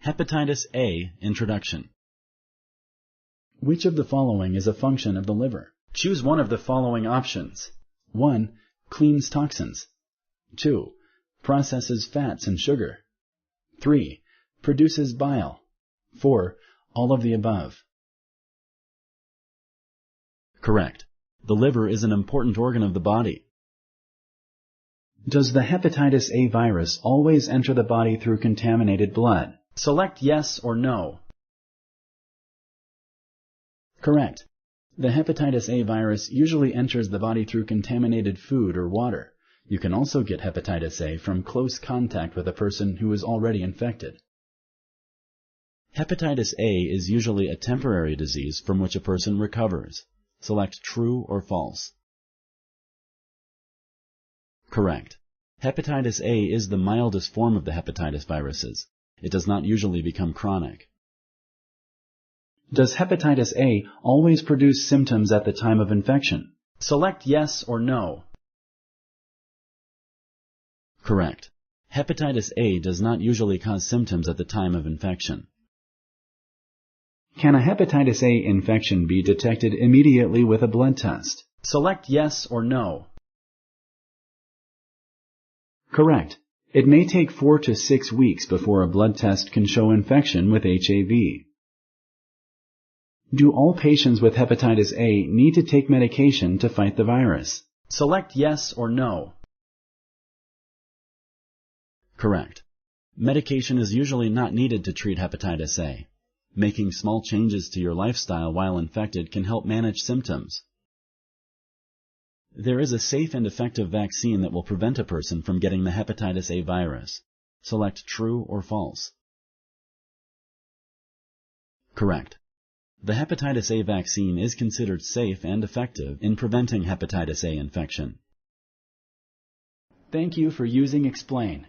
Hepatitis A Introduction. Which of the following is a function of the liver? Choose one of the following options. 1. Cleans toxins. 2. Processes fats and sugar. 3. Produces bile. 4. All of the above. Correct. The liver is an important organ of the body. Does the hepatitis A virus always enter the body through contaminated blood? Select yes or no. Correct. The hepatitis A virus usually enters the body through contaminated food or water. You can also get hepatitis A from close contact with a person who is already infected. Hepatitis A is usually a temporary disease from which a person recovers. Select true or false. Correct. Hepatitis A is the mildest form of the hepatitis viruses. It does not usually become chronic. Does hepatitis A always produce symptoms at the time of infection? Select yes or no. Correct. Hepatitis A does not usually cause symptoms at the time of infection. Can a hepatitis A infection be detected immediately with a blood test? Select yes or no. Correct. It may take 4 to 6 weeks before a blood test can show infection with HAV. Do all patients with hepatitis A need to take medication to fight the virus? Select yes or no. Correct. Medication is usually not needed to treat hepatitis A. Making small changes to your lifestyle while infected can help manage symptoms. There is a safe and effective vaccine that will prevent a person from getting the hepatitis A virus. Select true or false. Correct. The hepatitis A vaccine is considered safe and effective in preventing hepatitis A infection. Thank you for using Explain.